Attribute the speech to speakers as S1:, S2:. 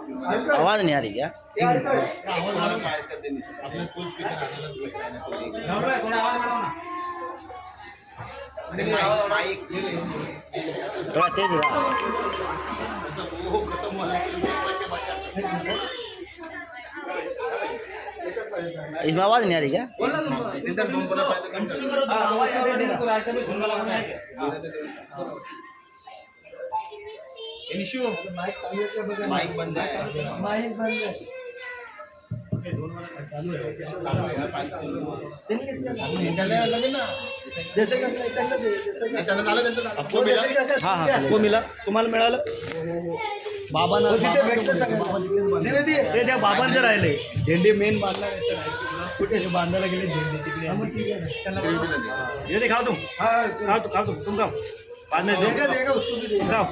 S1: आवाज नहीं आ रही क्या? थोड़ा तेज इसमें आवाज नहीं आ रही क्या?
S2: माइक बंद है।
S1: हाँ हाँ आपको मिला, तुम्हाला मिळालं? बाबांना ते त्या बाबांचं राहिले झेंडे मेन बांधला कुठे बांधायला गेले झेंडे तिकडे खाओ तुम खाओ तुम खाओ बाद में देगा उसको भी देगा